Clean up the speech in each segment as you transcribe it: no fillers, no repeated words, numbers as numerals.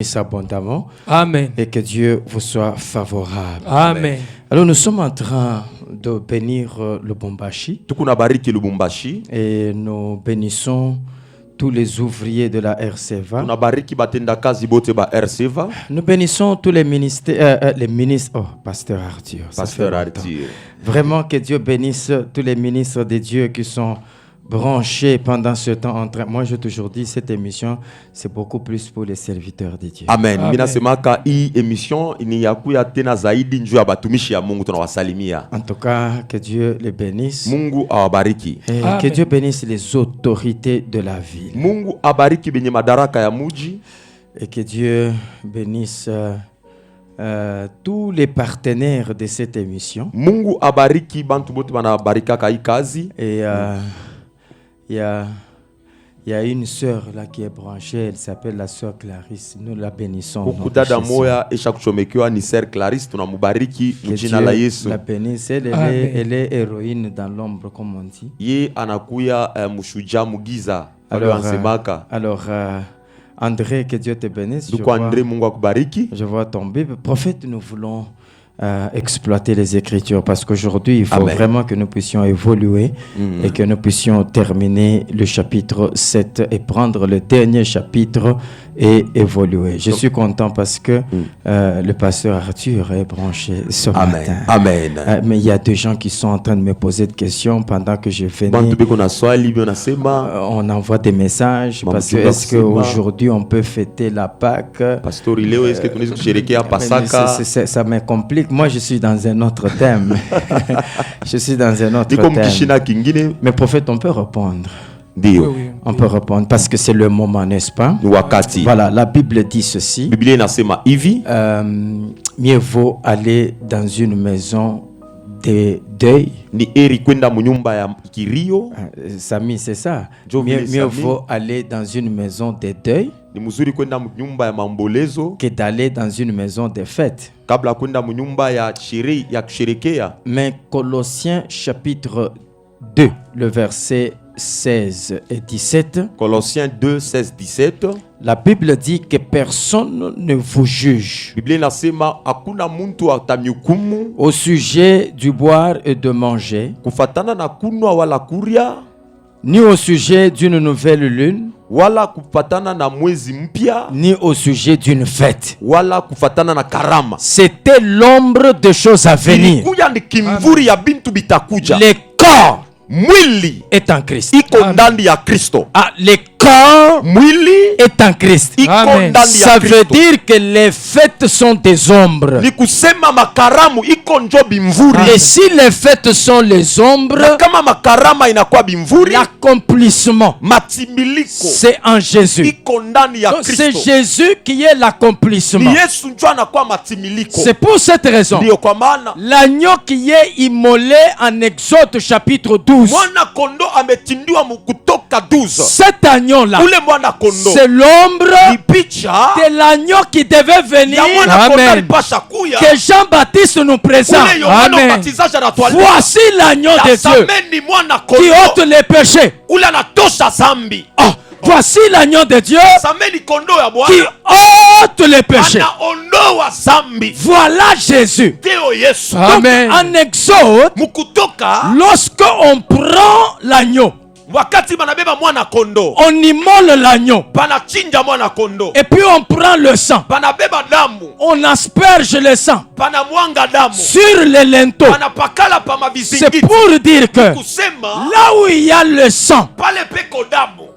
abondamment. Amen. Et que Dieu vous soit favorable. Amen. Alors nous sommes en train de bénir le Lubumbashi. Et nous bénissons tous les ouvriers de la RCVA. Nous bénissons tous les ministères, les ministres. Oh, Pasteur Arthur. Pasteur Arthur. Vraiment que Dieu bénisse tous les ministres de Dieu qui sont branchés pendant ce temps. Moi, j'ai toujours dit, cette émission, c'est beaucoup plus pour les serviteurs de Dieu. Amen. Amen. En tout cas, que Dieu les bénisse. Et Amen. que Dieu bénisse les autorités de la ville. Et que Dieu bénisse tous les partenaires de cette émission. Et il y a une sœur là qui est branchée, elle s'appelle la sœur Clarisse. Nous la bénissons. Que Dieu la bénisse. Elle est héroïne dans l'ombre, comme on dit. Alors, André, que Dieu te bénisse. Je vois ton Bible. Prophète, nous voulons exploiter les Écritures parce qu'aujourd'hui, il faut vraiment que nous puissions évoluer et que nous puissions terminer le chapitre 7 et prendre le dernier chapitre et évoluer. Je suis content parce que le pasteur Arthur est branché ce matin. Amen. Mais il y a des gens qui sont en train de me poser des questions pendant que je venais. On envoie des messages parce que est-ce qu'aujourd'hui on peut fêter la Pâque? Ça me complique. Moi, je suis dans un autre thème. Je suis dans un autre thème. Mais prophète, on peut répondre. Oui. On peut répondre parce que c'est le moment, n'est-ce pas? Voilà, la Bible dit ceci. Mieux vaut aller dans une maison de deuil. Samy, c'est ça. Mieux vaut aller dans une maison de deuil que d'aller dans une maison de fête. Mais Colossiens chapitre 2, le verset 16 et 17. Colossiens 2, 16, 17. La Bible dit que personne ne vous juge au sujet du boire et de manger, ni au sujet d'une nouvelle lune, ni au sujet d'une fête. C'était l'ombre des choses à venir. Le corps est en Christ. Le corps est en Christ. Amen. Ça veut dire que les fêtes sont des ombres. Et si les fêtes sont les ombres, l'accomplissement, c'est en Jésus. Donc c'est Jésus qui est l'accomplissement. C'est pour cette raison, l'agneau qui est immolé en Exode chapitre 12, cet agneau-là, c'est l'ombre de l'agneau qui devait venir. Amen. Que Jean-Baptiste nous présente. Amen. Voici l'agneau de Dieu qui ôte les péchés. Oh, voici l'agneau de Dieu qui ôte les péchés. Voilà Jésus. Amen. Donc, en Exode, lorsque on prend l'agneau, on immole l'agneau et puis on prend le sang, on asperge le sang sur les linteaux. C'est pour dire que là où il y a le sang,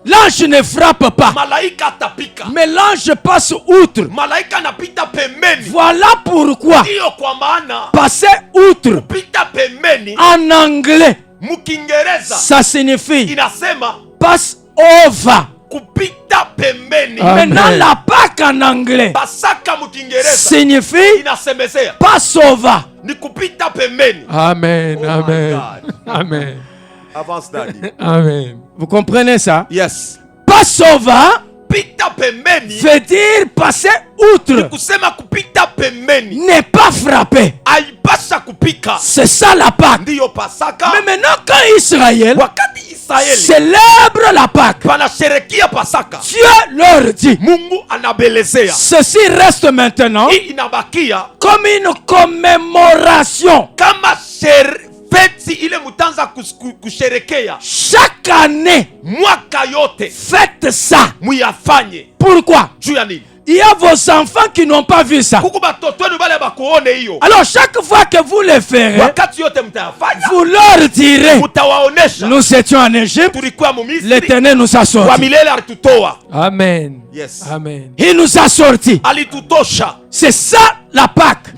l'ange ne frappe pas, mais l'ange passe outre. Voilà pourquoi passer outre en anglais, ça signifie pass over. Maintenant, la Pâque en anglais signifie pass over. Amen. Amen. Amen. Amen. Vous comprenez ça? Yes. Pass over veut dire passer outre, ne pas frapper. C'est ça la Pâque. Mais maintenant, quand Israël célèbrent la Pâque, Dieu leur dit, ceci reste maintenant comme une commémoration. Chaque année, faites ça. Pourquoi? Il y a vos enfants qui n'ont pas vu ça. Alors chaque fois que vous le ferez, vous leur direz, nous étions en Égypte, l'Éternel nous a sortis. Amen. Yes. Amen. Il nous a sortis. C'est ça la Pâque.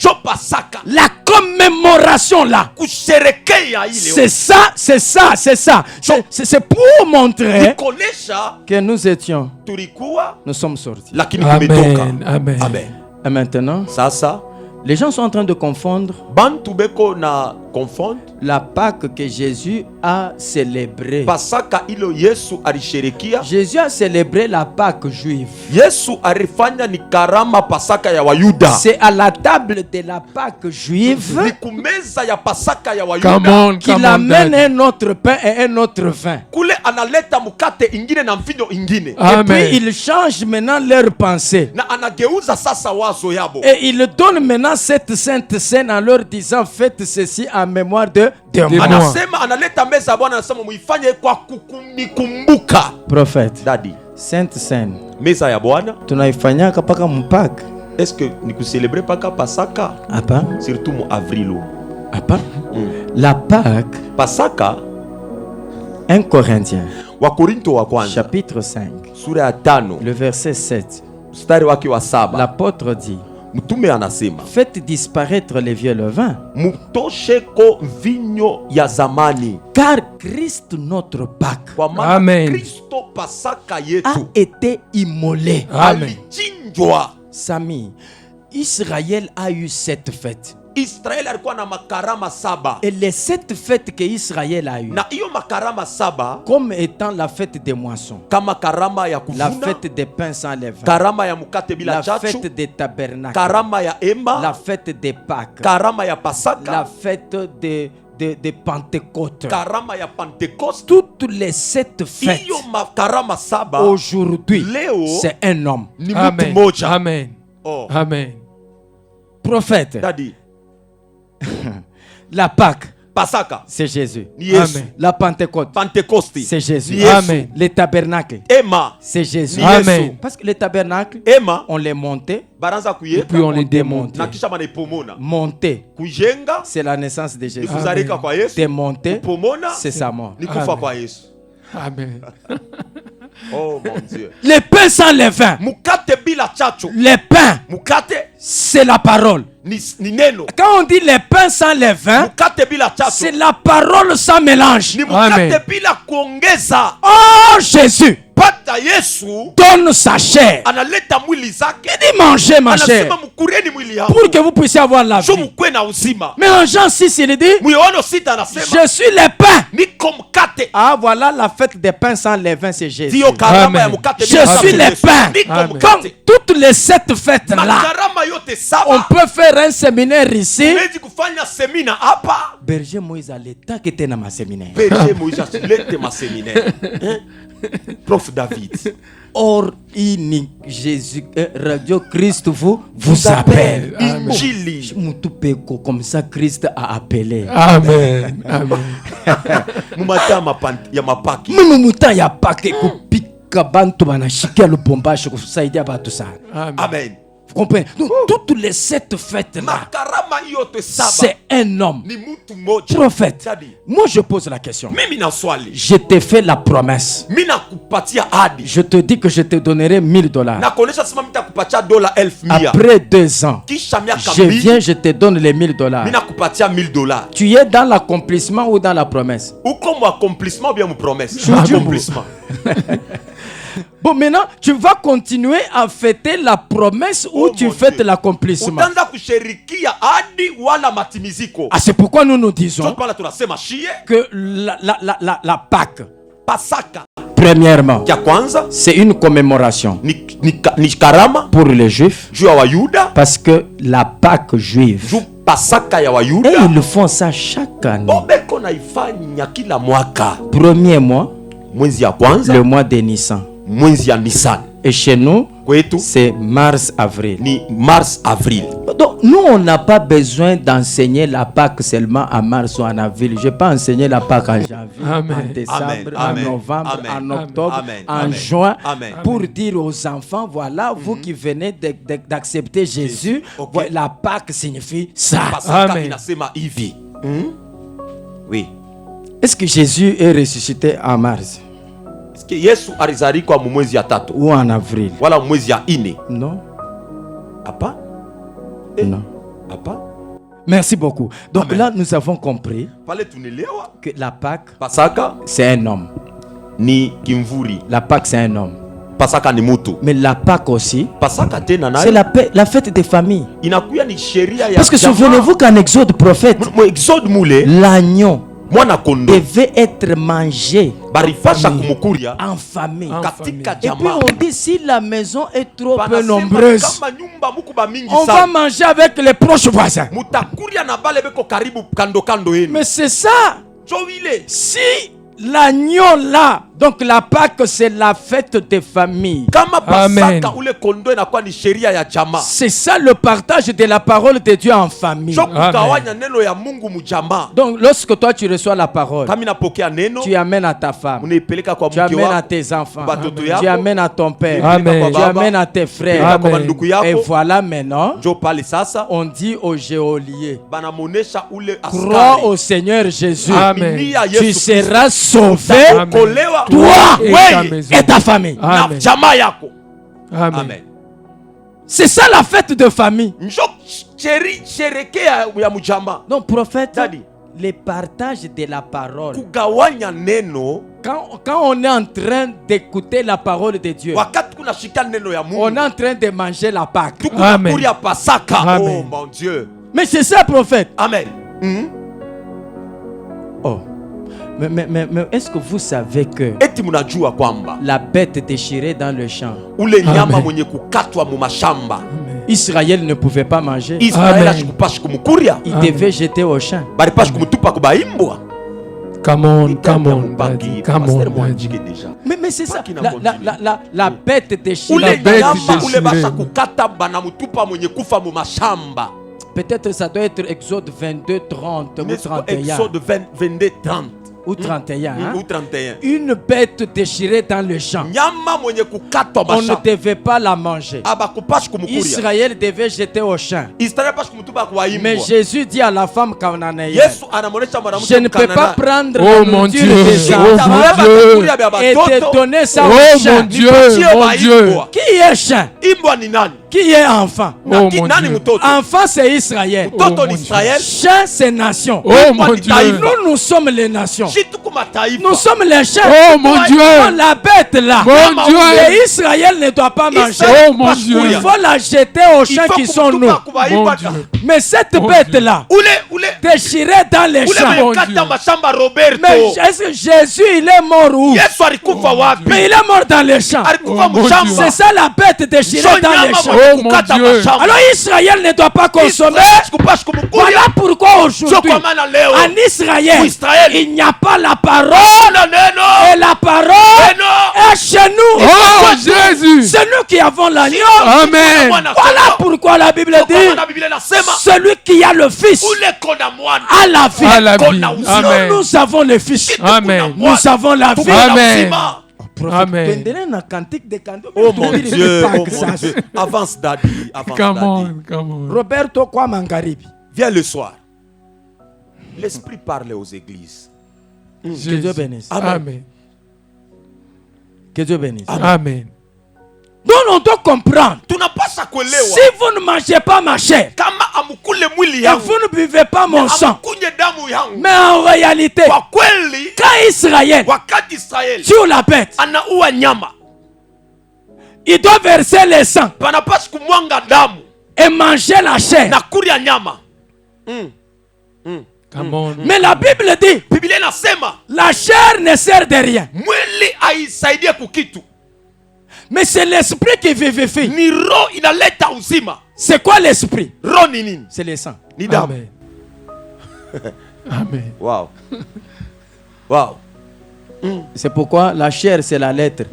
La commémoration là. C'est ça. C'est pour montrer que nous étions. Nous sommes sortis. Amen. Amen. Amen. Et maintenant, les gens sont en train de confondre la Pâque que Jésus a célébrée. Jésus a célébré la Pâque juive. C'est à la table de la Pâque juive qu'il amène un autre pain et un autre vin. Et puis il change maintenant leur pensée. Et il donne maintenant cette sainte scène en leur disant, faites ceci en mémoire de moi. Prophète, sainte scène tunaifanyaka paka mpaka. Est-ce que nous célébrons pas Pasaka? Surtout en avril. La Pâque, Pasaka, 1 Corinthiens chapitre 5 le verset 7. L'apôtre dit, faites disparaître les vieux levains, car Christ notre Pâque Amen. a été immolé. Amen. Samy, Israël a eu 7 fêtes. Et les 7 fêtes que Israël a eues, comme étant la fête des moissons, la fête des pains sans levain, la fête des tabernacles, la fête des Pâques, la fête de Pentecôte, toutes les 7 fêtes, aujourd'hui, c'est un homme. Amen. Amen. Amen. Prophète, la Pâque, c'est Jésus. Amen. La Pentecôte, c'est Jésus. Amen. Les tabernacles, c'est Jésus. Amen. Parce que les tabernacles, on les montait et puis on les démontait. Monter, c'est la naissance de Jésus. Démonter, c'est sa mort. Amen. Oh mon Dieu. Les pains sans levain, les pains, c'est la parole. Quand on dit les pains sans levain, c'est la parole sans mélange. Amen. Oh Jésus donne sa chair. Il dit mangez ma chair pour que vous puissiez avoir la vie. Mais en Jean 6 il dit, je suis le pain. Ah voilà la fête des pains sans levain, c'est Jésus. Amen. Je suis le pain. Comme toutes les 7 fêtes là, on peut faire un séminaire ici. Berger Moïse à l'état qui était dans ma séminaire. Berger Moïse à l'état ma séminaire. Prof David. Or, Jésus, Radio Christ vous appelle. Injili. Comme ça, Christ a appelé. Amen. Amen. Mumata ya mapaki. Mumuta ya pake kupika bantu banashika le bombage kusaidia batu sana. Amen. Vous comprenez? Donc, toutes les 7 fêtes là, c'est un homme. Prophète. Moi je pose la question. Je t'ai fait la promesse. Je te dis que je te donnerai $1000. Après 2 ans, je viens, je te donne les $1000. Tu es dans l'accomplissement ou dans la promesse? Ou comme accomplissement ou bien mon promesse? Accomplissement. Bon, maintenant, tu vas continuer à fêter la promesse ou tu fêtes l'accomplissement. Ah, c'est pourquoi nous disons que la Pâque, premièrement, c'est une commémoration pour les Juifs, parce que la Pâque juive, et ils font ça chaque année. Premier mois, le mois de Nissan. Et chez nous, c'est mars-avril. Donc, nous, on n'a pas besoin d'enseigner la Pâque seulement en mars ou en avril. Je peux enseigner la Pâque en janvier, en décembre, en novembre, en octobre, en juin, pour dire aux enfants, voilà, vous qui venez d'accepter Jésus, la Pâque signifie ça. Amen. Oui. Est-ce que Jésus est ressuscité en mars? Ou en avril? Non. Non. Merci beaucoup. Donc là, nous avons compris que la Pâque, c'est un homme. La Pâque, c'est un homme. Mais la Pâque aussi, c'est la fête des familles. Parce que souvenez-vous qu'en Exode prophète, l'agneau devait être mangé en famille. Et puis on dit, si la maison est trop peu nombreuse, on va manger avec les proches voisins. Mais c'est ça. Si l'agneau là, donc la Pâque, c'est la fête des familles. Amen. C'est ça le partage de la parole de Dieu en famille. Donc lorsque toi tu reçois la parole, tu amènes à ta femme, tu amènes à tes enfants, tu amènes à ton père, tu amènes à tes frères. Et voilà maintenant, on dit aux geôliers, crois au Seigneur Jésus. Amen. Tu seras sauvé, toi et ta famille. Amen. Amen. C'est ça la fête de famille. Donc prophète, le partage de la parole, quand on est en train d'écouter la parole de Dieu, on est en train de manger la Pâque. Amen. Oh mon Dieu. Mais c'est ça prophète. Amen. Oh. Mais est-ce que vous savez que la bête déchirée dans le champ, Israël ne pouvait pas manger? Il devait jeter au champ. Come on. Mais c'est ça, la bête déchirée. Peut-être ça doit être Exode 22, 30 ou 31. Exode 22, 30. Ou 31, hein? Ou 31. Une bête déchirée dans le champ, on ne devait pas la manger. Israël devait jeter au champ. Mais Jésus dit à la femme cananéenne, je ne peux pas prendre la nourriture des enfants et te donner ça au champ. Mon Dieu. Qui est chien? Qui est enfant? Enfant, c'est Israël. Chien, c'est nation. Oh mon Dieu. Nous sommes les nations. Nous sommes les chiens. Oh mon Dieu. La bête là. Mon Dieu. Et Israël ne doit pas manger. Oh mon Dieu. Il faut la jeter aux chiens qui sont nous. Mon Dieu. Mais cette bête là, déchirée dans les champs. Mais est-ce que Jésus il est mort où? Mais il est mort dans les champs. C'est ça la bête déchirée dans les champs. Oh mon Dieu. Alors Israël ne doit pas consommer. Voilà pourquoi aujourd'hui en Israël il n'y a pas la parole. Et la parole est chez nous. Oh Jésus. C'est nous qui avons l'agneau. Amen. Voilà pourquoi la Bible dit celui qui a le Fils a la vie. Amen. Nous avons le Fils. Amen. Nous avons la vie. Amen. Amen. Oh mon Dieu, avance Daddy, avance Daddy. Roberto Kwamangaribi. Viens le soir. L'Esprit parle aux églises. Que Dieu bénisse. Amen. Que Dieu bénisse. Amen. Donc on doit comprendre. Si vous ne mangez pas ma chair, et vous ne buvez pas mon sang, mais en réalité, quand Israël tue la bête, il doit verser le sang et manger la chair. Mais la Bible dit la chair ne sert de rien. Mais c'est l'esprit qui vivifie. C'est quoi l'esprit? C'est le sang. Amen. Amen. Wow. Wow. C'est pourquoi la chair, c'est la lettre.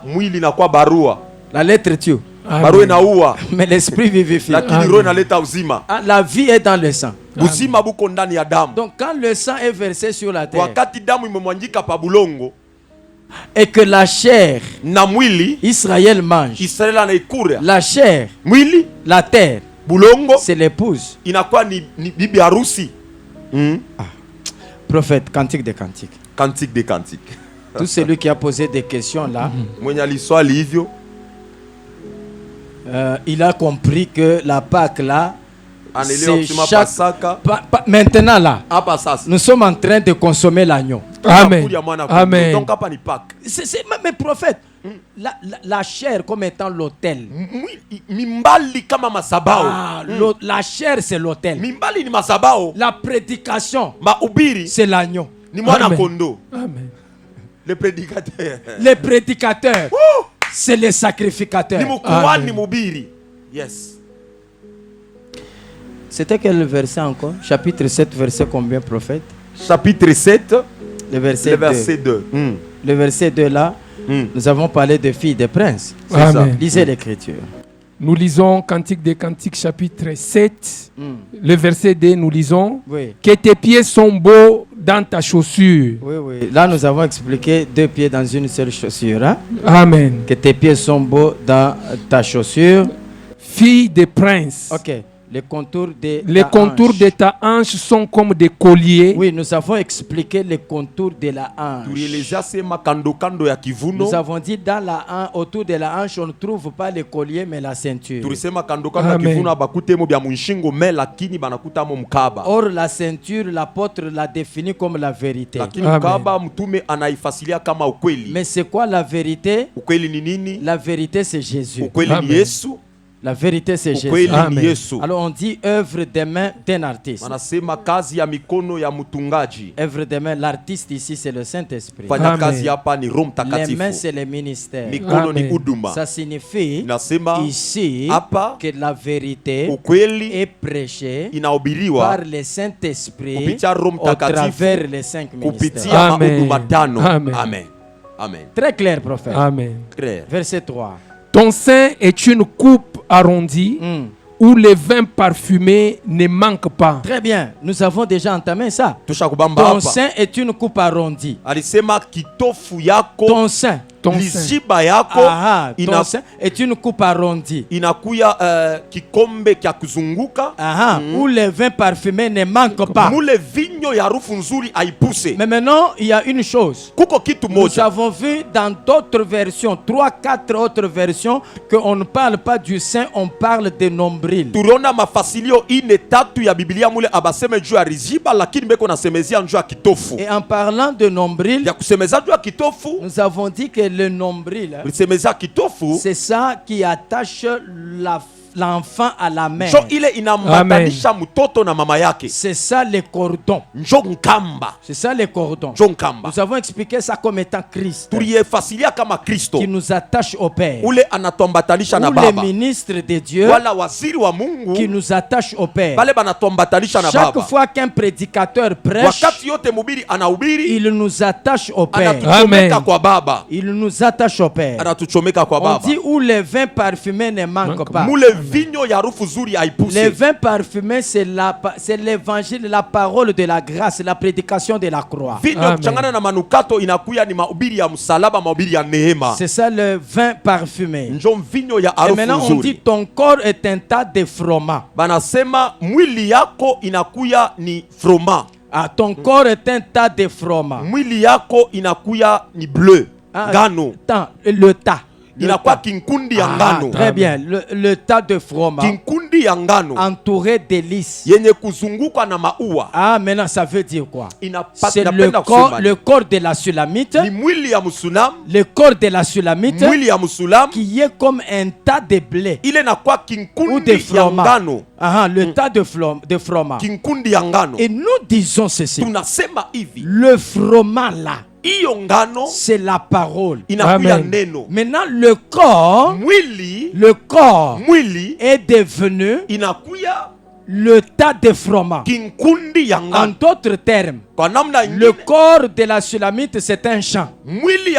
mwili na kwa barua. La lettre tue. Barua inaua. Mais l'esprit vivifie. Lakini roho inaleta uzima. La vie est dans le sang. Uzima buko ndani ya damu. Donc quand le sang est versé sur la terre, wakati damu imemwangika pa bulongo, et que la chair, na mwili Israël mange, Israël anaikula. La chair, mwili, la terre, bulongo, c'est l'épouse. Inakuwa ni bibi harusi. Prophète, cantique des cantiques. Cantique des cantiques. Tout celui qui a posé des questions là, il a compris que la Pâque là, c'est chaque... maintenant là, nous sommes en train de consommer l'agneau. Amen. Amen. Mais prophète, la chair comme étant l'autel. La chair c'est l'autel. La prédication c'est l'agneau. Amen. Les prédicateurs. Les prédicateurs. C'est les sacrificateurs. Yes. C'était quel verset encore? Chapitre 7, verset combien, prophète? Chapitre 7, le verset 2. Le verset 2 là, nous avons parlé de filles de princes. C'est ça. Lisez l'écriture. Nous lisons Cantique des Cantiques, chapitre 7. Le verset 2, nous lisons que tes pieds sont beaux dans ta chaussure. Oui. Là, nous avons expliqué 2 pieds dans une seule chaussure. Hein? Amen. Que tes pieds sont beaux dans ta chaussure. Fille des princes. Ok. Les contours de ta hanche sont comme des colliers. Oui, nous avons expliqué les contours de la hanche. Nous avons dit dans la hanche, autour de la hanche, on ne trouve pas les colliers mais la ceinture. Or, la ceinture, l'apôtre l'a définie comme la vérité. Mais c'est quoi la vérité? La vérité, c'est Jésus. La vérité, c'est Jésus. Amen. Alors on dit œuvre des mains d'un artiste. Œuvre des mains, l'artiste ici c'est le Saint-Esprit. Les mains c'est le ministère. Ça signifie ici que la vérité est prêchée par le Saint-Esprit au travers les 5 ministères. Amen. Amen. Amen. Très clair, prophète. Amen. Verset 3. Ton sein est une coupe arrondie où les vins parfumés ne manquent pas. Très bien, nous avons déjà entamé ça. Ton sein est une coupe arrondie. Ton sein. Ton sein est une coupe arrondie. Où les vins parfumés ne manquent pas. Mais maintenant, il y a une chose. Nous avons vu dans d'autres versions, 3-4 autres versions, qu'on ne parle pas du sein, on parle de nombril. Et en parlant de nombril, nous avons dit que le nombril, c'est ça qui attache l'enfant à la mère. C'est ça les cordons. C'est ça les cordons. Nous avons expliqué ça comme étant Christ qui nous attache au Père. Ou les ministres de Dieu qui nous attachent au Père. Chaque fois qu'un prédicateur prêche, il nous attache au Père. Amen. Il nous attache au Père. On dit où les vins parfumés ne manquent pas. Les vins parfumés, c'est l'évangile, la parole de la grâce, la prédication de la croix. C'est ça le vin parfumé. Et maintenant on dit ton corps est un tas de froment. Ton corps est un tas de froment. Le tas. Très bien, le tas de froment entouré d'élices. Maintenant ça veut dire quoi? C'est le corps de la Sulamite. Le corps de la Sulamite qui est comme un tas de blé ou de froment. Le tas de froment. Et nous disons ceci. Le froment là, c'est la parole. Maintenant le corps est devenu le tas de froment. En d'autres termes, le corps de la Shulamite, c'est un champ.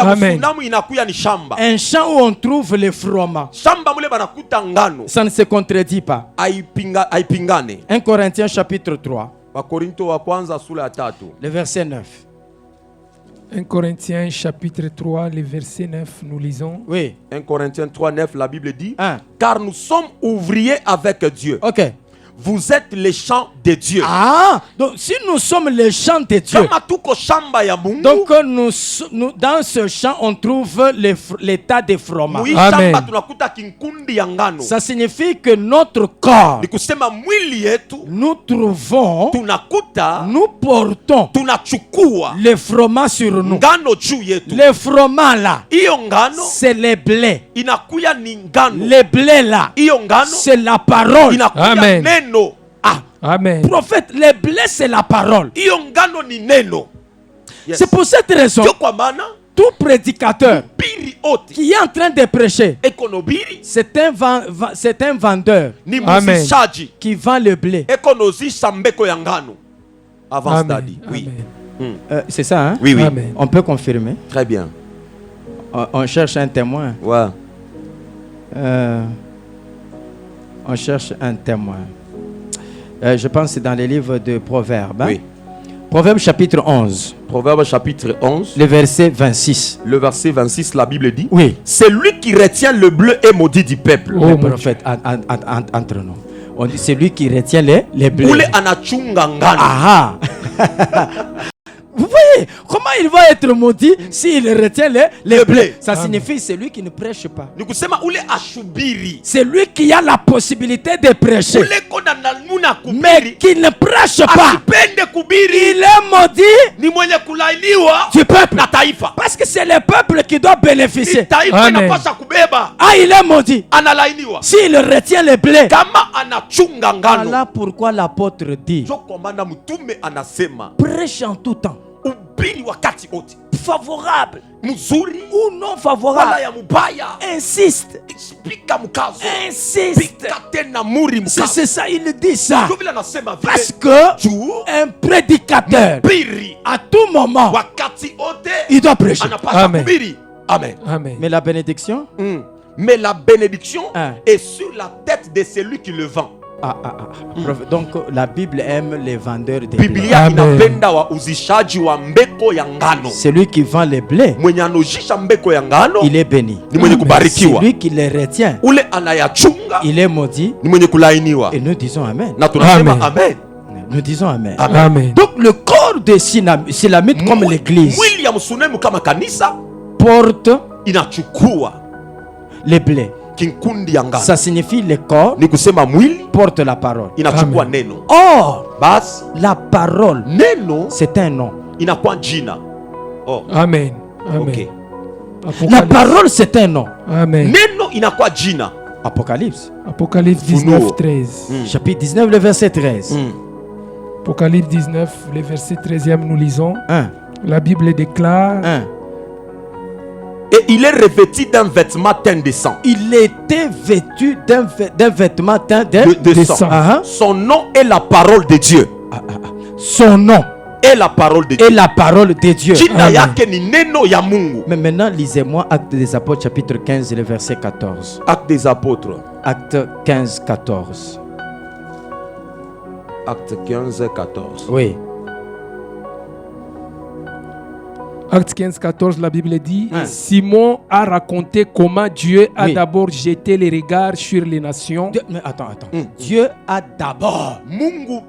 Amen. Un champ où on trouve les froment. Ça ne se contredit pas. 1 Corinthiens chapitre 3, le verset 9. 1 Corinthiens chapitre 3, le verset 9, nous lisons. Oui. 1 Corinthiens 3, 9, la Bible dit, car nous sommes ouvriers avec Dieu. Ok. Vous êtes les champs de Dieu. Ah, donc si nous sommes les champs de Dieu, donc nous, dans ce champ, on trouve les tas de froment. Amen. Ça signifie que notre corps, nous trouvons, nous portons les froment sur nous. Les froment là, c'est les blés. Les blés là, c'est la parole. Amen. Amen. Prophète, les blés c'est la parole. Yes. C'est pour cette raison, tout prédicateur qui est en train de prêcher, c'est un vendeur. Amen. Qui vend le blé. Oui. C'est ça, hein? Oui, oui. Amen. On peut confirmer. Très bien. On cherche un témoin. Ouais. On cherche un témoin. Je pense que c'est dans les livres de Proverbes. Hein? Oui. Proverbes chapitre 11. Proverbes chapitre 11. Le verset 26. Le verset 26, la Bible dit. Oui. C'est lui qui retient le bleu et maudit du peuple. Oh, prophète, entre nous. On dit c'est lui qui retient les blés. Ah. Vous voyez comment il va être maudit s'il retient les blés. Ça signifie c'est lui qui ne prêche pas. C'est lui qui a la possibilité de prêcher, mais qui ne prêche pas. Il est maudit du peuple. Parce que c'est le peuple qui doit bénéficier. Amen. Ah, il est maudit s'il retient les blés. Voilà pourquoi l'apôtre dit, prêche en tout temps, favorable ou non favorable, insiste. C'est ça, il dit ça. Parce que un prédicateur, à tout moment, il doit prêcher. Amen. Amen. Amen. Mais la bénédiction, Mais la bénédiction est sur la tête de celui qui le vend. Donc la Bible aime les vendeurs de blé. Biblia inapenda wauzishaji wa mbeko ya ngano. Celui qui vend les blés, Mwenye anozisha mbeko ya ngano il est béni. ni mwenye kubarikiwa. Celui qui les retient, Ule anayachunga il est maudit. ni mwenye kulainiwa. Et nous disons Amen. Na tunasema Amen. amen. Nous disons Amen. Amen. Donc le corps de Shulamite comme l'église Mwili ya Msunemu kama kanisa porte inachukua les blés. kinkundi ya ngano. Ça signifie le corps Ni kusema mwili porte la parole. inachukua Amen. neno. Or, Basi la parole, neno c'est un nom. inakuwa jina. Oh. Amen. Amen. Okay. La Apocalypse. parole, c'est un nom. Amen. Neno inakuwa jina. Apocalypse, Apocalypse Funuo. 19, 13. chapitre 19, le verset 13. Apocalypse 19, le verset 13e, nous lisons. 1. La Bible déclare 1. Et il est revêtu d'un vêtement teint de sang. Il était vêtu d'un vêtement teint De sang. sang. Son nom est la parole de Dieu. Son nom Et la parole de Dieu. est la parole de Dieu. Jina Amen. yake ni neno ya Mungu. Mais maintenant, lisez-moi Actes des Apôtres, chapitre 15, le verset 14. Actes des apôtres. Acte 15, 14. Acte 15, 14. Oui. Acte 15, 14, la Bible dit Simon a raconté comment Dieu a d'abord jeté les regards sur les nations. Mais attends. Dieu a d'abord, Mungu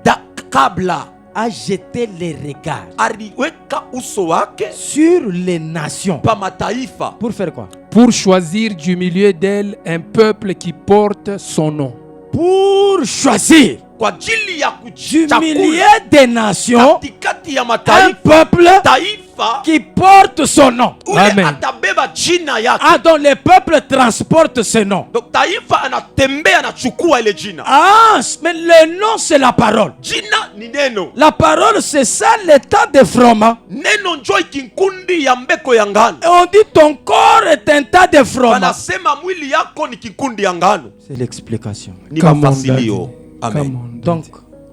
da kabla a jeté les regards aliweka uso wake sur les nations. pa mataifa. Pour faire quoi? Pour choisir du milieu d'elles un peuple qui porte son nom. Pour choisir Kwa ajili ya du kuchagua milieu des nations katikati ya un mataifa peuple taifa qui porte son nom. ule Amen. atabeba jina yake. Ah, donc le peuple transporte ce nom. Donc taifa anatembea anachukua ile jina. Ah, mais le nom c'est la parole. Jina ni neno. La parole c'est ça l'état de froment. Neno njoi kinkundi ya mbeko ya ngano. Et on dit ton corps est un tas de froment. Wanasema mwili yako ni kinkundi ya ngano. C'est l'explication. Ni Comme on mafasilio. Amen. Donc,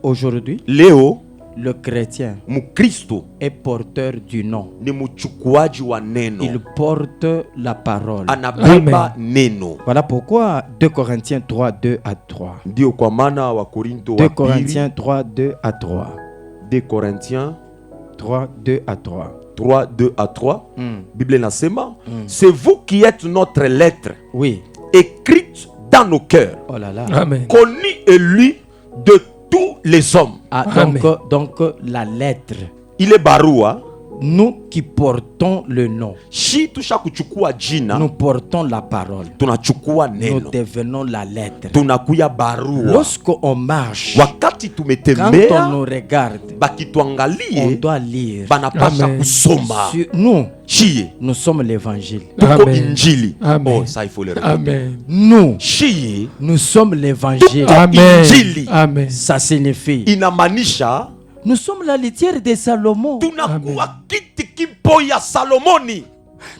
aujourd'hui, Léo, le chrétien Mukristo est porteur du nom. ni mchukuaji wa neno. Il porte la parole. Anabeba neno. Voilà pourquoi 2 Corinthiens 3, 2 à 3. Ndio kwa maana wa Korinto 2 wa pili, Corinthiens 3, 2 à 3. 2 Corinthiens 3, 2 à 3. 3, 2 à 3. Bible nasema, c'est vous qui êtes notre lettre, Oui. écrite dans nos cœurs, Oh là là. Amen. connue et lue de tous les hommes. Ah, Amen. donc, la lettre. Il est barua. Nous qui portons le nom, Shi tusha kuchukua jina, nous portons la parole. tunachukua Nous neno. devenons la lettre. Tunakuya barua. Lorsqu'on marche, Wakati quand on tumetembea, nous regarde, on bakituangalie, doit lire. banapasha Amen. kusoma. Nous, Chiye, nous sommes l'évangile. tuko Amen. injili. Amen. Oh, ça il faut le répéter. Amen. Nous, Chiye, nous sommes l'évangile. Amen. injili. Amen. Ça signifie, Inamaanisha nous sommes la litière de Salomon. tunakuwa kiti kipo ya Salomoni.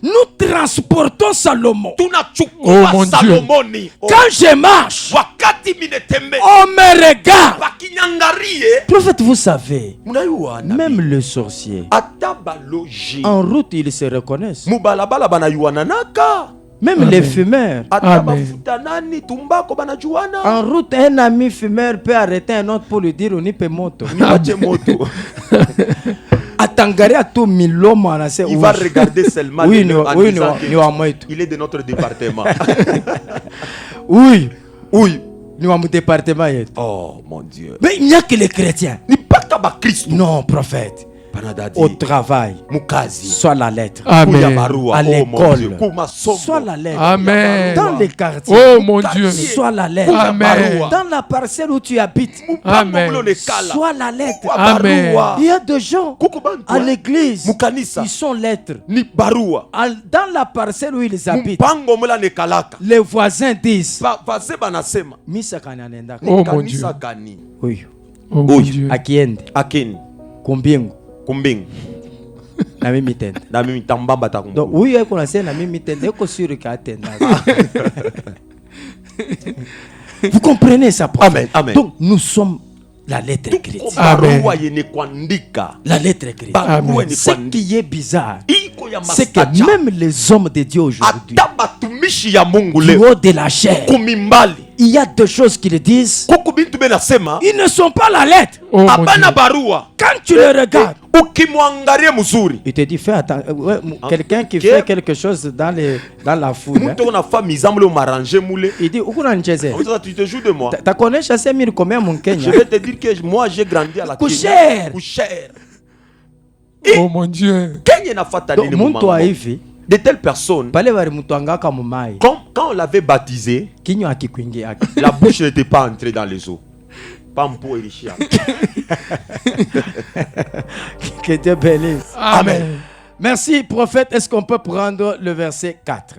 Nous transportons Salomon. Oh, Tunachukua mon Dieu. Salomoni. Oh, Quand je marche, wakati minetembea, on me regarde. bakinyangarie, Prophète, vous savez, munayua nabii. même le sorcier, Ata baloji en route, ils se reconnaissent. mubalabala banayuananaka. Même les fumeurs. Ata Amen. bafuta nani tumbako banajuana. En route, un ami fumeur peut arrêter un autre pour lui dire on y peut monter. Nipache moto. Atangari à tout milomo anase. Il va regarder seulement Oui, le nous, en oui, disant nous, que nous avons été. il est de notre département. Oui, oui, nous avons département. Oh mon Dieu. Mais il n'y a que les chrétiens. Ni paka ba Kristo. Non, prophète. Panadadi. Au travail, Mukazi. soit la lettre. Amen. Kuya barua. À Oh mon Dieu. l'école, Kumasomo. soit la lettre. Amen. Dans les quartiers, Oh mon Dieu. soit la lettre. Amen. Dans la parcelle où tu habites, Amen. soit la lettre. Amen. Il y a des gens Kukubantu. à l'église, Mukanisa. ils sont lettres. Ni barua. Dans la parcelle où ils habitent, Mpango mula nekalaka. les voisins disent Vase banasema. Misa kananenda. Oh mon Kanisa Dieu. gani. Oui. Oh mon Oui. Dieu. Akiende. Akeni. Kumbingu. Kumbing. Na mimi tenda. Na mimi tambamba Donc takumbu. oui, eko na se na mimi tenda. Eko sûr que atenda. Vous comprenez ça, prophète? Amen, amen. Donc nous sommes la lettre écrite. Amen. Barua yene kuandika. La lettre écrite. Barua Amen. ni Ce kuandika. qui est bizarre, Iko ya c'est que mastacha. même les hommes de Dieu aujourd'hui, Ata batumishi ya Mungu du leo. haut de la chair, Kumimbali. il y a deux choses qu'ils disent. Kuku bintu benasema. Ils ne sont pas la lettre. Oh mon Abana Dieu. barua. Quand tu les regardes, Ukimwangalie mzuri. il te dit fais attention. Quelqu'un qui Ok. fait quelque chose dans la foule, hein, Mtu una mizamule umaranje mule. il dit ukuna nicheze. Ça, tu te joues de moi. T'as connu chasser mille combien mon Je Kenya? vais te dire que moi j'ai grandi à la Coucher. Coucher. Oh mon Dieu. Kenya nafata Donc nini mtu hivi de telles personnes, pale bali mtu angaka mumai quand on l'avait baptisé, kinywa akikwingia. la bouche n'était pas entrée dans les eaux. Pas mpo elishia. Que Dieu bénisse. Amen. Merci prophète. Est-ce qu'on peut prendre le verset 4?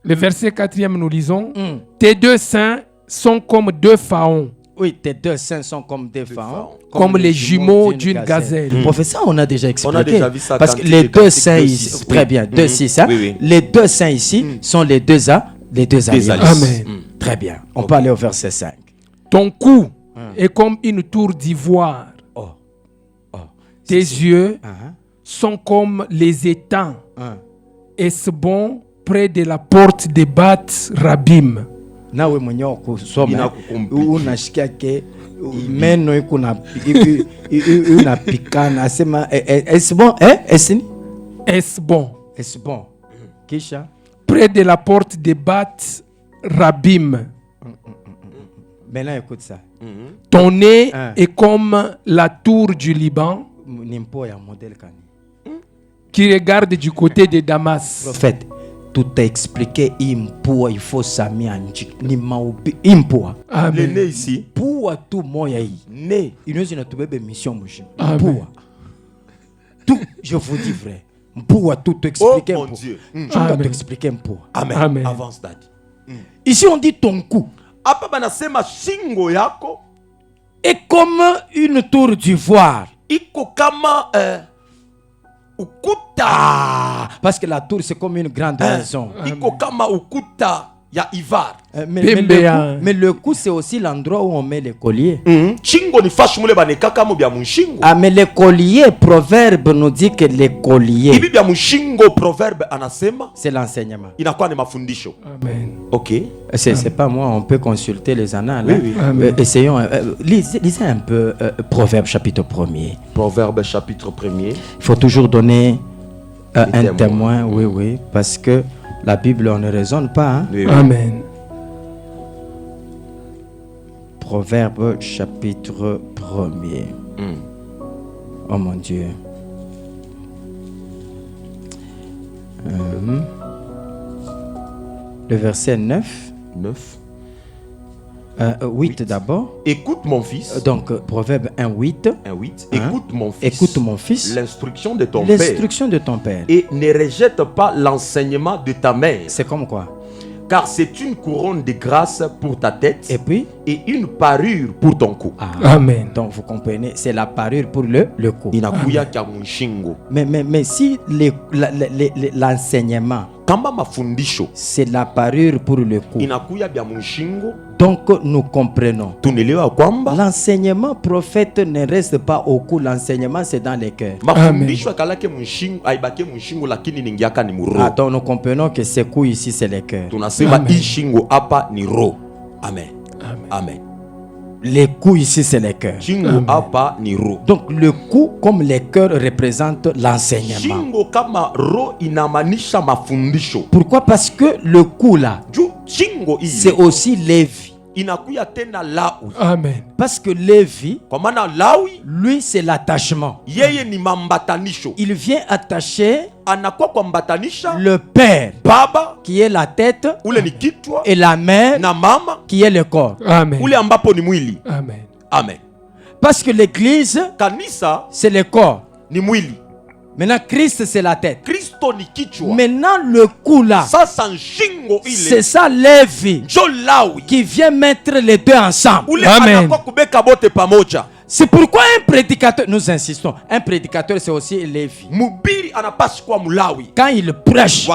Le verset 4e, nous lisons. Tes deux seins sont comme deux pharaons, Oui, tes deux seins sont comme des pharaons, comme les jumeaux d'une gazelle. Prophète, ça on a déjà expliqué. On a déjà vu ça parce que quand les il deux est seins cantique ici, 2:6. très Oui. bien, 2:6, hein? Oui, oui. Les deux seins ici sont les deux alliances. alliances. Amen. Très bien. On peut aller au verset 5. Ton cou est comme une tour d'ivoire. Oh. Oh. Tes yeux Uh-huh. sont comme les étangs. Uh. Est-ce bon près de la porte de Bat Rabim? Nawe mwenyewe kusoma Inakukomplike. unashikia ke meno unapikana asema est bon est Est-ce bon bon kisha près de la porte de Bat Rabim? maintenant écoute ça Ton nez Hein. est comme la tour du Liban ni mpo ya modèle kani qui regarde du côté de Damas. prophète tout a expliqué impua il faut samia ni maubi impua Le Amen. nez ici, pua tu moya hii nez. inaweza inatubebe mission mjini Amen. mpua tout je vous dis vrai mpua tout Oh expliquer mon mpua Dieu. je Amen. vais t'expliquer mpua Amen. Amen. Avance daddy. ici on dit ton cou Hapa banasema shingo yako est comme une tour d'ivoire. iko kama ukuta. Parce que la tour c'est comme une grande maison. Iko kama ukuta Il y a Ivar. Mais le cou, c'est aussi l'endroit où on met les colliers. Ah, mais les colliers, Proverbe nous dit que les colliers, c'est l'enseignement. Amen. Ok. C'est pas moi, on peut consulter les annales. Oui, oui. Essayons, lisez un peu Proverbe chapitre 1er. Proverbe chapitre 1er. Il faut toujours donner un témoin, oui, parce que la Bible, on ne raisonne pas. Hein? Oui, oui. Amen. Proverbe chapitre 1er. Oh mon Dieu. Le verset 9. 8 d'abord. Écoute mon fils. Donc Proverbe 1:8. 1:8. Écoute mon fils. Écoute mon fils. L'instruction de ton père. L'instruction de ton père. Et ne rejette pas l'enseignement de ta mère. C'est comme quoi? Car c'est une couronne de grâce pour ta tête. Et puis? Et une parure pour ton cou. Amen. Donc vous comprenez, c'est la parure pour le cou. Mais si l'enseignement, c'est la parure pour le cou, donc nous comprenons. L'enseignement prophète ne reste pas au cou, l'enseignement c'est dans les cœurs. Donc nous comprenons que ce cou ici c'est les cœurs. Amen. Amen. Les coups ici c'est les cœurs. Donc le cou comme les cœurs représente l'enseignement. Pourquoi? Parce que le cou là, c'est aussi Lévi. Amen. Parce que Lévi, lui c'est l'attachement. Il vient attacher le père qui est la tête et la mère qui est le corps. Amen. Amen. Amen. Parce que l'église c'est le corps. Maintenant Christ c'est la tête. Maintenant le cou là, c'est ça Lévi qui vient mettre les deux ensemble. Amen. C'est pourquoi un prédicateur, nous insistons, un prédicateur c'est aussi Lévi. Quand il prêche,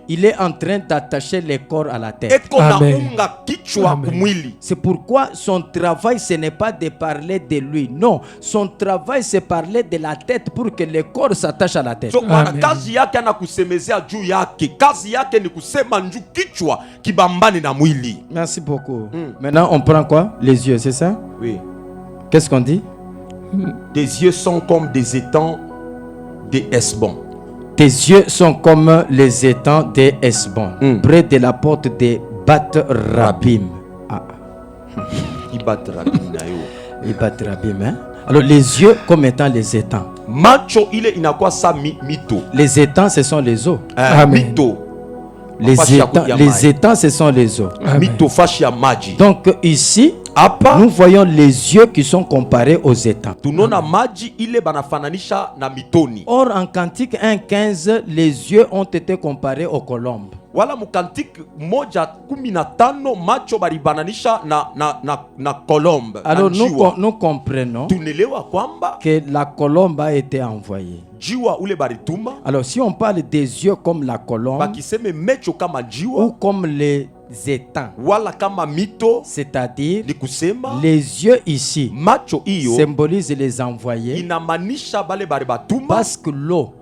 il est en train d'attacher les corps à la tête. Amen. C'est pourquoi son travail ce n'est pas de parler de lui, non, son travail c'est parler de la tête pour que le corps s'attache à la tête. Merci beaucoup. Maintenant on prend quoi? Les yeux, c'est ça? Oui. Qu'est-ce qu'on dit? Tes yeux sont comme des étangs des Hesbon. Tes yeux sont comme les étangs des Hesbon, près de la porte des Bat-Rabim. Bat-Rabim, hein? Alors les yeux comme étant les étangs. Les étangs, ce sont les eaux. Les étangs, ce sont les eaux. Donc ici, nous voyons les yeux qui sont comparés aux étangs. Or en Cantique 1:15, les yeux ont été comparés aux colombes. Alors nous comprenons que la colombe a été envoyée. Alors si on parle des yeux comme la colombe ou comme les étangs, c'est-à-dire les yeux ici symbolisent les envoyés, parce que l'eau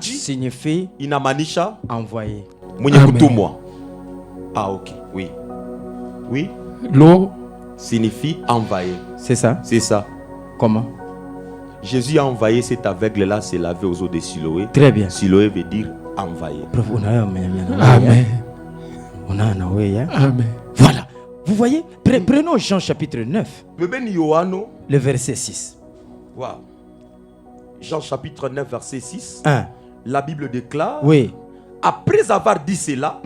signifie envoyé. Ah ok, oui. Oui. L'eau signifie envoyé. C'est ça? C'est ça. Comment? Jésus a envoyé cet aveugle-là se laver aux eaux de Siloé. Très bien. Siloé veut dire envoyé. Amen. Amen. Voilà. Vous voyez? Prenons Jean chapitre 9. Le verset 6. Wow. Jean chapitre 9 verset 6. La Bible déclare. Oui. Après avoir dit cela,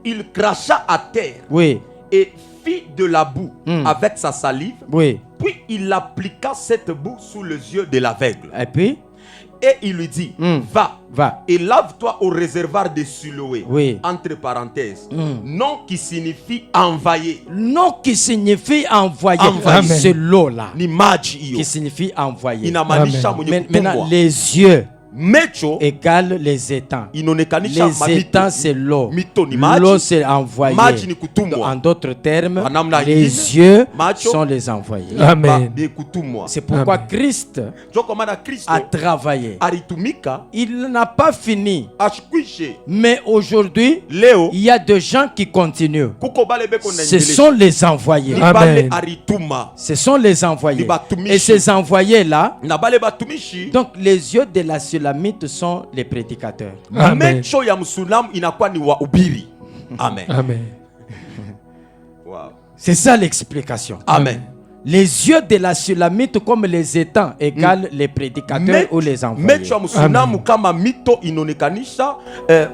il cracha à terre. Oui. Et fit de la boue avec sa salive. Oui. Puis il appliqua cette boue sous les yeux de l'aveugle. Et puis? Et il lui dit, va et lave-toi au réservoir de Siloé. Oui. Entre parenthèses. Non qui signifie envoyer. Non qui signifie envoyer. C'est l'eau là. Qui signifie envoyer. Maintenant les yeux Mecho égale les étangs. inoonekanisha Les étangs, c'est l'eau. Mito ni maji. L'eau, c'est envoyé. Maji ni kutumwa. En d'autres termes, Kwa namna les ingine, yeux macho sont les envoyés. Amen. Ba- kutumwa. C'est pourquoi Amen. Christ Jo kwa maana Kristo a travaillé. alitumika Il n'a pas fini. ashikwishe. Mais aujourd'hui, Leo il y a des gens qui continuent. kuko bale beko na Ce sont les envoyés. Ni Amen. bale arituma. Ce sont les envoyés. Ni batumishi. Et ces envoyés-là, Na bale batumishi. donc les yeux de la Sulamite sont les prédicateurs. Amen. Mecho ya msulamu inakuwa ni wahubiri. Amen. Amen. Wow. C'est ça l'explication. Amen. Les yeux de la Sulamite comme les étangs égale les prédicateurs ou les envoyés. Mecho ya msulamu kama mito inonekanisha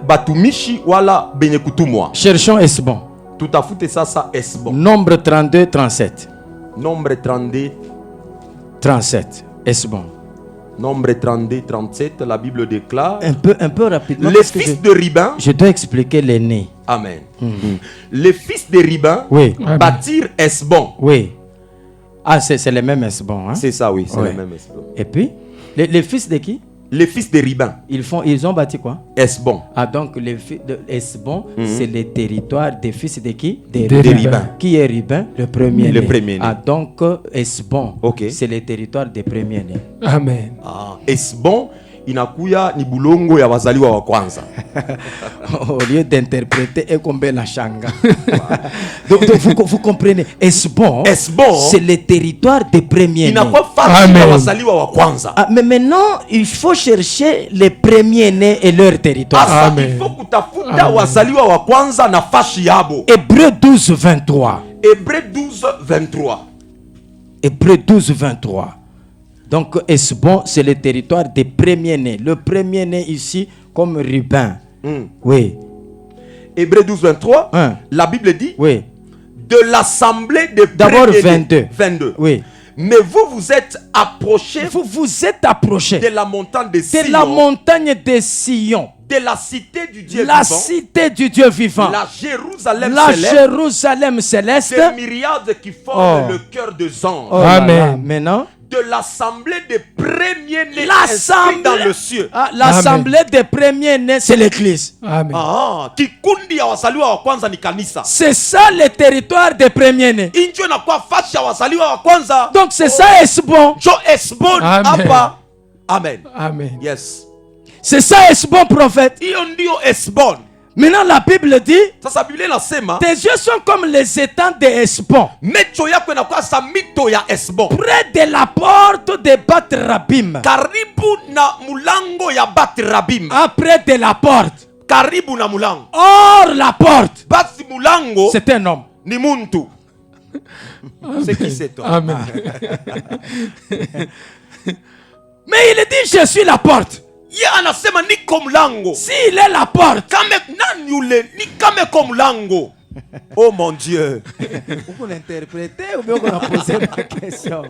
batumishi wala benye kutumwa. Cherchons Esbon. Tutafute sasa Esbon. Nombre 32, 37. Nombre 32, 37. Esbon. Nombre 32, 37, la Bible déclare Un peu rapidement. les parce que fils de Ribin. je dois expliquer les nés. Amen. Les fils de Ribin Oui. bâtirent Esbon. Oui. Ah, c'est les mêmes Esbon. Hein? C'est ça, oui, c'est Ouais. le même Esbon. Et puis, les fils de qui? Les fils de Ribin, Ils ont bâti quoi? Esbon. Ah, donc les fils de Esbon, c'est les territoires des fils de qui? Des Ribin. Qui est Ribin? Le premier Le né. premier-né. Ah, donc Esbon, Ok. c'est les territoires des premiers-nés. Amen. Ah, Esbon inakuya ni bulongo ya wazaliwa wa kwanza. Au lieu d'interpréter Ekombe la Shanga. donc vous comprenez, Esbon, Esbon, c'est les territoires des premiers-nés. inakuwa fasi Amen. ya wazaliwa wa kwanza. Ah, mais maintenant, il faut chercher les premiers-nés et leur territoire. Asa Amen. il faut kutafuta wazaliwa wa kwanza na fashi yabo. Hébreu 12, 23. Hébreu 12, 23. Hébreu 12, 23. Donc, Esbon, c'est le territoire des premiers-nés. Le premier-né ici, comme Rubin. Oui, Hébreu 12, 23. Hein. La Bible dit oui, de l'assemblée des D'abord premiers-nés. 22. 22. oui. Mais vous êtes approchés Vous êtes approchés de la montagne de Sion, de la montagne de Sion, de la cité du Dieu la vivant, cité du Dieu vivant, la Jérusalem la céleste, Jérusalem céleste. des myriades qui forment Oh. le cœur des anges, Oh là là. Amen. Maintenant, de l'assemblée des premiers-nés inscrits dans le cieux. Ah, l'assemblée des premiers-nés, c'est l'église. Amen. Ah, kikundi ya wasaliwa wa kwanza ni kanisa. C'est ça le territoire des premiers-nés. Injo inakuwa fashi ya wasaliwa wa kwanza. Donc c'est ça Esbon. Jo Esbon Amen. hapa. Amen. Amen. Yes. C'est ça Esbon, prophète. Hiyo ndio Esbon. Maintenant la Bible dit, Sasa Biblia inasema tes yeux sont comme les étangs de Esbon, mecho yako inakuwa sa mito ya Esbon. près de la porte de Bat Rabim. Karibu na mulango ya Bat Rabim. Après de la porte. Karibu na mulango. Hors la porte. Basi mulango C'est un homme. ni muntu. C'est qui c'est toi? Amen. Mais il dit, je suis la porte. Ye anasema niko mlango. S'il est la porte, Kame nani yule? Ni kame ko mlango. Oh mon Dieu. vous l'interprétez ou bien vous posez ma question?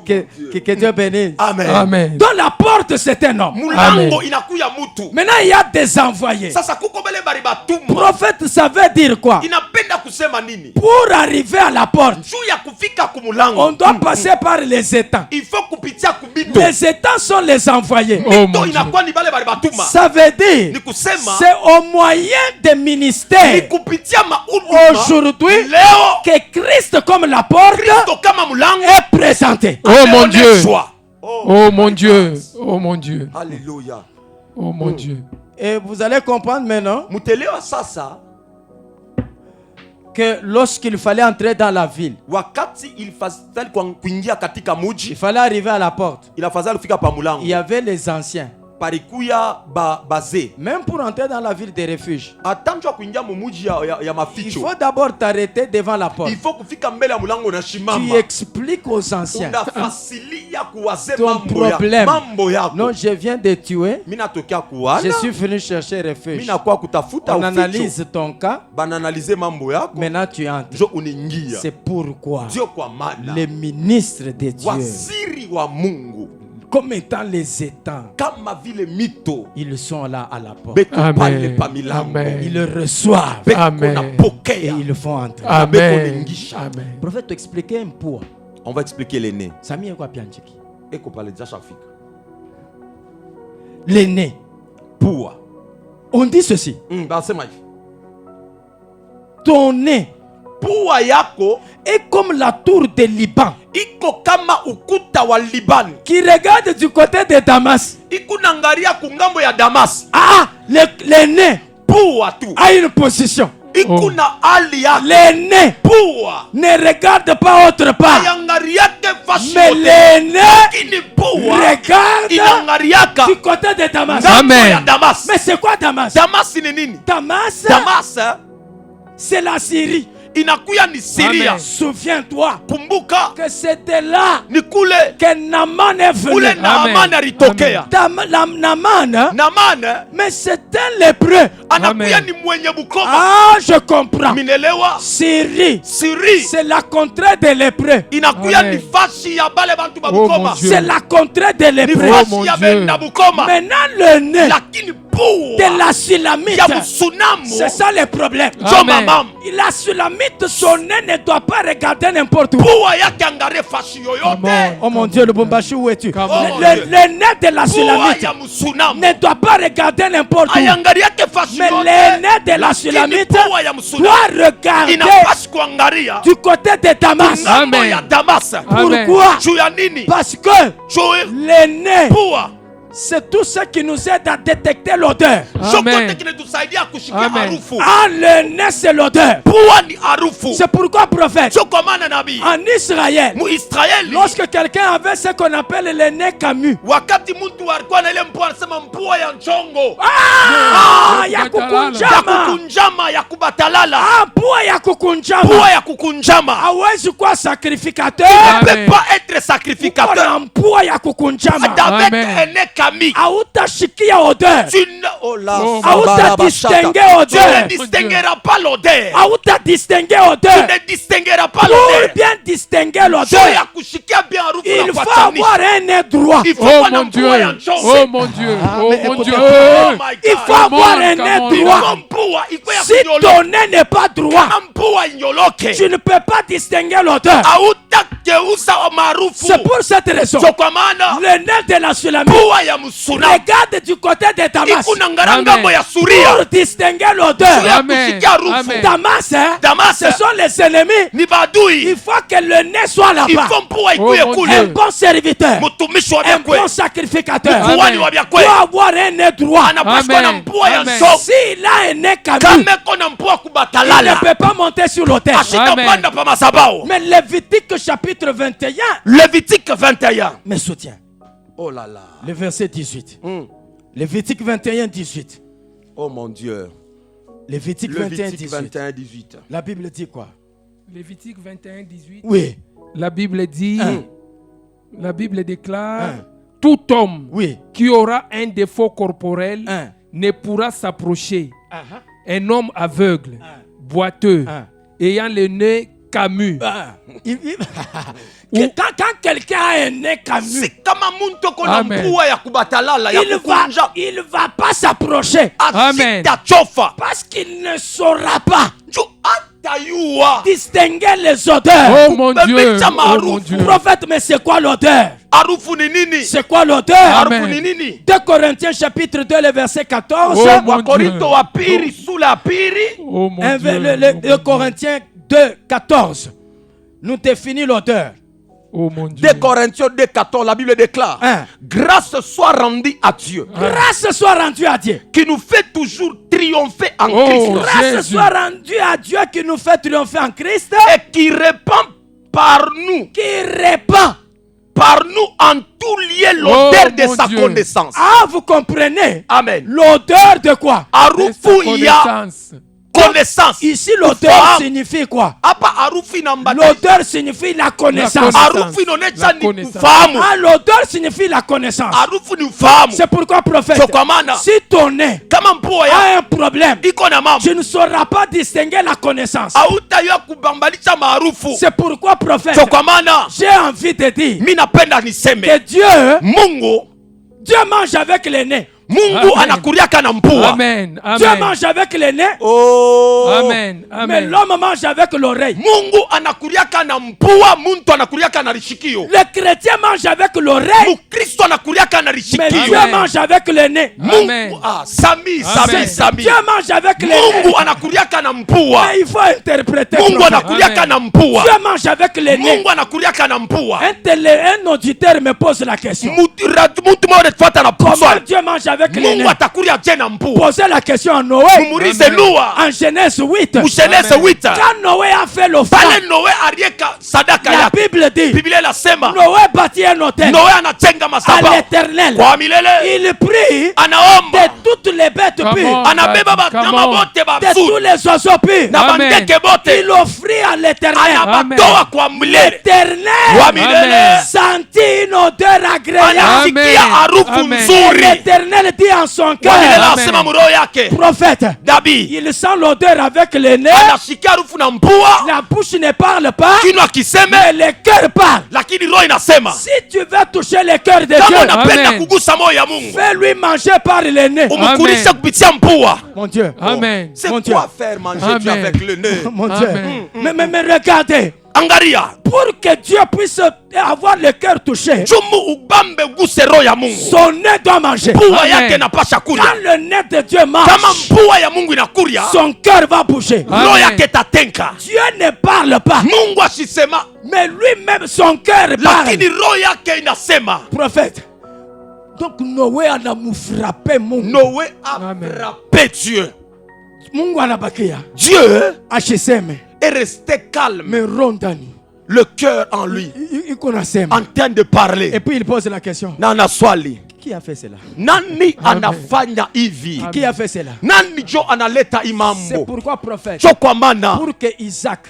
que Dieu bénisse. Amen. Amen. Dans la porte, c'est un homme. Mulango Amen. inakuya mutu. Maintenant, il y a des envoyés. Sasa kuko bele bari batumwa. Prophète, ça veut dire quoi? Inapenda kusema nini? Pour arriver à la porte, Juu ya kufika kumulango. on doit passer par les étangs. Il faut kupitia kubito. Les étangs sont les envoyés. Oh mon Mito Dieu. inakuwa ni bale bari batuma. Ça veut dire, Ni kusema c'est au moyen des ni ministères kupitia mauduma. aujourd'hui Leo que Christ comme la porte Kristo kama mulango. est présenté. Oh mon Dieu. ameoneshwa. Oh mon Dieu. Oh mon Dieu. Alléluia. Oh mon Dieu. Et vous allez comprendre maintenant Mutelewa sasa que lorsqu'il fallait entrer dans la ville, wakati ilifadhali kuingia katika il muji, fallait arriver à la porte. ilafadhali kufika pa mulango. Il y avait les anciens. Parikuya bazee. Même pour entrer dans la ville des refuges, Atanjwa kuingia mu muji ya il maficho. faut d'abord t'arrêter devant la porte. Il faut kufika mbele ya mulango na Tu shimama. expliques aux anciens Unafasilia kuwaze ton problème. mambo yako. Non, je viens de tuer. Mimi natokea kuwana. Je suis venu chercher Mimi refuge. nakuwa kutafuta On uficho. analyse ton cas. Bananalize mambo yako. Maintenant, tu entres. Jo uningia. C'est pourquoi Ndio kwa maana les ministres de Dieu, waziri wa Mungu comme étant les étangs, kama vile mito ils sont là à la porte. beko Amen. pale pa milango. Amen. Ils le reçoivent Beko Amen. et napokea. ils le font entrer. Amen. Beko ningisha. Amen. Prophète, expliquez un peu. On va expliquer les nez. Sami est quoi pianchiki? Et qu'on parle déjà chaque fille. L'aîné. Pour. On dit ceci. C'est ma vie. Ton nez est comme la tour de Liban qui regarde du côté de Damas. Ah, l'aîné a une position. L'aîné ne regarde pas autre part. Mais l'aîné regarde du côté de Damas. Amen. Mais c'est quoi Damas? Damas, c'est la Syrie. Souviens-toi que c'était là que Naman est venu. Naman, mais c'est un lépreux. Ah, je comprends. Syrie, c'est la contrée des lépreux. C'est la contrée des lépreux. Maintenant le nez de la Sulamite, c'est ça le problème. La Sulamite, son nez ne doit pas regarder n'importe où. Oh mon Dieu, le Bombashi, où es-tu? Le nez de la Sulamite ne doit pas regarder n'importe où. Mais le nez de la Sulamite doit regarder du côté de Damas. Pourquoi? Parce que le nez, c'est tout ce qui nous aide à détecter l'odeur. Amen. Ah, le nez, c'est l'odeur. C'est pourquoi, prophète, en Israël, lorsque quelqu'un avait ce qu'on appelle le nez camus, hawezi kuwa sacrificateur. Il ne peut pas être sacrificateur avec un nez camus. Hautashikia odeur. Tu ne distingueras pas l'odeur. Tu ne distingueras pas l'odeur. Pour bien distinguer l'odeur, il faut avoir un nez droit. Oh mon Dieu. Oh mon Dieu. Oh mon Dieu. Il faut avoir un nez droit. Si ton nez n'est pas droit, tu ne peux pas distinguer l'odeur. C'est pour cette raison le nez de la Sulamite regarde du côté de Damas pour distinguer l'odeur. Damas, ce sont les ennemis. Il faut que le nez soit là-bas. Un bon serviteur, un bon sacrificateur doit avoir un nez droit. S'il a un nez camus, il ne peut pas monter sur l'autel. Mais Lévitique chapitre 21 me soutient. Oh là là. Le verset 18. Lévitique 21, 18. Oh mon Dieu. Lévitique 21, 18. La Bible dit quoi? Lévitique 21, 18. Oui. La Bible dit, la Bible déclare, tout homme qui aura un défaut corporel ne pourra s'approcher. Un homme aveugle, boiteux, ayant le nez camus. Quand quelqu'un a un nez camus, il va pas s'approcher. Amen. Parce qu'il ne saura pas distinguer les odeurs. Oh mon Dieu. Oh mon Dieu. Prophète, mais c'est quoi l'odeur? C'est quoi l'odeur? 2 Corinthiens chapitre 2, le verset 14. Oh mon Dieu. Oh mon Dieu. 2 Corinthiens 2, 14 nous définit l'odeur. Oh mon Dieu. 2 Corinthiens 2, 14, la Bible déclare grâce soit rendue à Dieu. Grâce soit rendue à Dieu. Qui nous fait toujours triompher en Christ. Grâce soit rendue à Dieu qui nous fait triompher en Christ. Et qui répand par nous. Par nous en tout lieu l'odeur de sa connaissance. Ah, vous comprenez? Amen. L'odeur de quoi? Connaissance. Ici, l'odeur signifie quoi? L'odeur signifie la connaissance. L'odeur signifie la connaissance. C'est pourquoi, prophète, si ton nez a un problème, tu ne sauras pas distinguer la connaissance. C'est pourquoi, prophète, j'ai envie de dire que Dieu mange avec les nez Mungu anakuriaka na mpua. Amen. Dieu mange avec le nez. Amen. Mais l'homme mange avec l'oreille. Mungu anakuriaka na mpua, muntu anakuriaka na rishikio. Le chrétien mange avec l'oreille. Mukristo anakuriaka na rishikio. Mais Dieu mange avec le nez. Mungu Sami. Dieu mange avec le nez. Mungu anakuriaka na mpua. Mais il faut interpréter. Mungu anakuriaka na mpua. Dieu mange avec le nez. Mungu anakuriaka na mpua. Un auditeur me pose la question. Comment Dieu mange avec le nez? Posez la question à Noé. En Genèse 8. Quand Noé a fait l'offrande, la Bible dit Noé bâtit un hôtel à l'Éternel. Il prie de toutes les bêtes pures, de tous les oiseaux purs. Il offrit à l'Éternel. L'Éternel sentit une odeur agréable. L'Éternel dit en son cœur, prophète, il sent l'odeur avec le nez. La bouche ne parle pas, mais le cœur parle. Si tu veux toucher le cœur de Dieu, fais-lui manger par le nez. Mon Dieu. Amen. C'est quoi faire manger Dieu avec le nez? Mon Dieu. Mais regardez. Pour que Dieu puisse avoir le cœur touché, son nez doit manger. Quand le nez de Dieu marche, son cœur va bouger. Dieu ne parle pas, mais lui-même son cœur parle. Prophète. Donc Noé a frappé Mungu. Noé a frappé Dieu. Dieu est resté calme, Rondani. Le cœur en lui, en train de parler. Et puis il pose la question. Nana swali. Qui a fait cela? Nani anafanya hivi? Qui a fait cela? Nani jo analeta imambo? C'est pourquoi prophète, jo kwa maana, pour que Isaac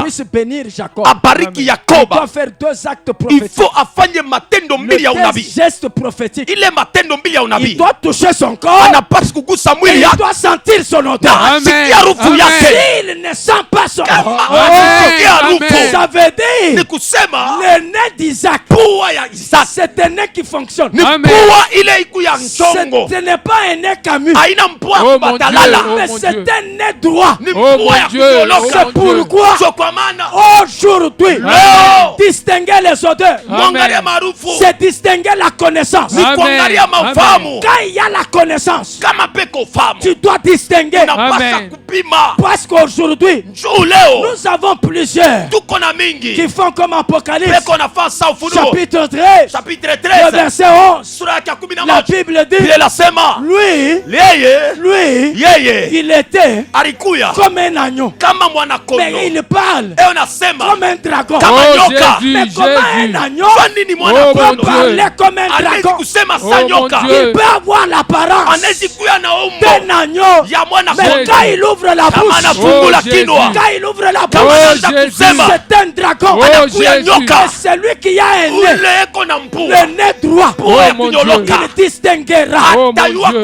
puisse bénir Jacob, abariki Yakoba, il doit faire 2 actes prophétiques. Il faut afanye matendo mbili ya unabii. Geste prophétique. Ile matendo mbili ya unabii. Il doit toucher son corps. Anapaswa kugusa mwili yake. Il doit sentir son odeur. Asikia harufu yake. S'il ne sent pas son odeur, ça veut dire ni kusema le nez d'Isaac, pua ya Isaac, c'est un nez qui fonctionne. Ce n'est pas un nez camus, mais c'est un nez droit. C'est pourquoi aujourd'hui, distinguer les odeurs, c'est distinguer la connaissance. Quand il y a la connaissance, tu dois distinguer. Parce qu'aujourd'hui, nous avons plusieurs qui font comme Apocalypse chapitre 13, le verset 11. La Bible dit, lui, il était comme un agneau, mais il parle comme un dragon. Mais comment un agneau peut parler comme un dragon? Il peut avoir l'apparence d'un agneau, mais quand il ouvre la bouche, c'est un dragon. Et c'est lui qui a un nez, le nez droit. Il distinguera.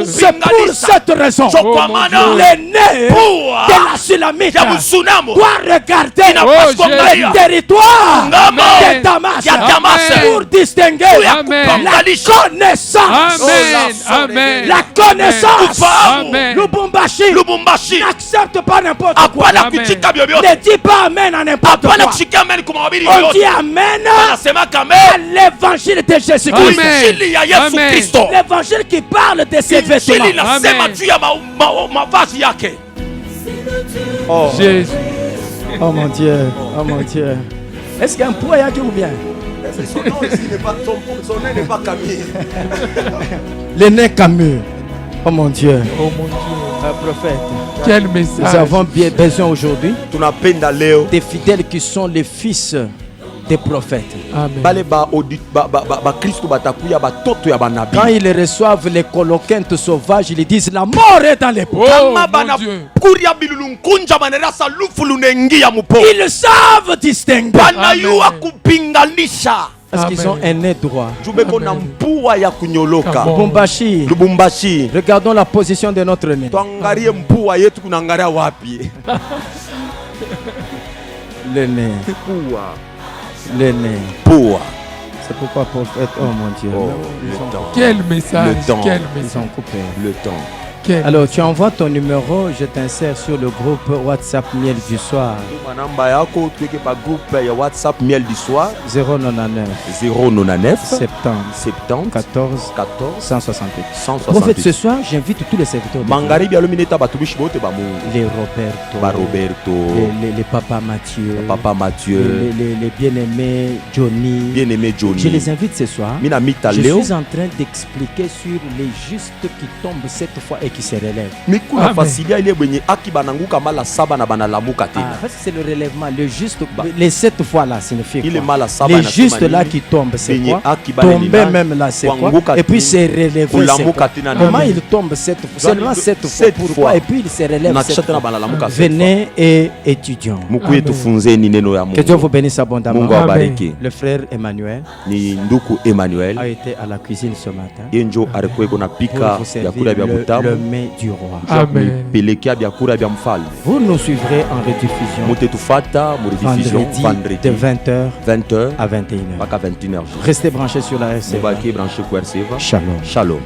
C'est pour cette raison le nez de la Sulamite doit regarder le territoire de Damas pour distinguer la connaissance. La connaissance. Lubumbashi n'accepte pas n'importe quoi. Ne dis pas amen à n'importe quoi. On dit amen à l'évangile de Jésus-Christ. L'évangile qui parle de ses vêtements. Oh Jésus. Oh mon Dieu. Oh mon Dieu. Est-ce qu'il y a un poids ou bien? Son nez n'est pas Camille. Le nez Camus. Oh mon Dieu. Oh mon Dieu. Prophète. Quel message. Nous avons bien besoin aujourd'hui des fidèles qui sont les fils des prophètes. Amen. Quand ils reçoivent les coloquintes sauvages, ils disent la mort est dans les pots. Ils savent distinguer. Parce qu'ils ont un nez droit. Lubumbashi. Regardons la position de notre nez. Le nez. Le nez. C'est pourquoi prophète, oh mon Dieu. Quel message. Le temps. Quel Ils message. ont coupé. Le temps. Alors tu envoies ton numéro, je t'insère sur le groupe WhatsApp Miel du soir. WhatsApp Miel du soir 099 70 14 168. Prophète, ce soir, j'invite tous les serviteurs de les Roberto, les Papa Mathieu, les bien-aimés Johnny. Je les invite ce soir. Je suis en train d'expliquer sur les justes qui tombent cette fois et qui se relèvent. C'est le relèvement. Le juste, les 7 fois là signifie quoi? Les justes là qui tombent, c'est quoi? Tomber même là, c'est quoi? Et puis se relever, c'est quoi? Comment ils tombent 7 fois? Seulement 7 fois. Pourquoi? Et puis ils se relèvent 7 fois. Venez et étudions. Que Dieu vous bénisse abondamment. Le frère Emmanuel a été à la cuisine ce matin pour vous servir le mets du roi. Amen. Vous nous suivrez en rediffusion vendredi de 20h à 21h. Restez branchés sur la RCV. Shalom.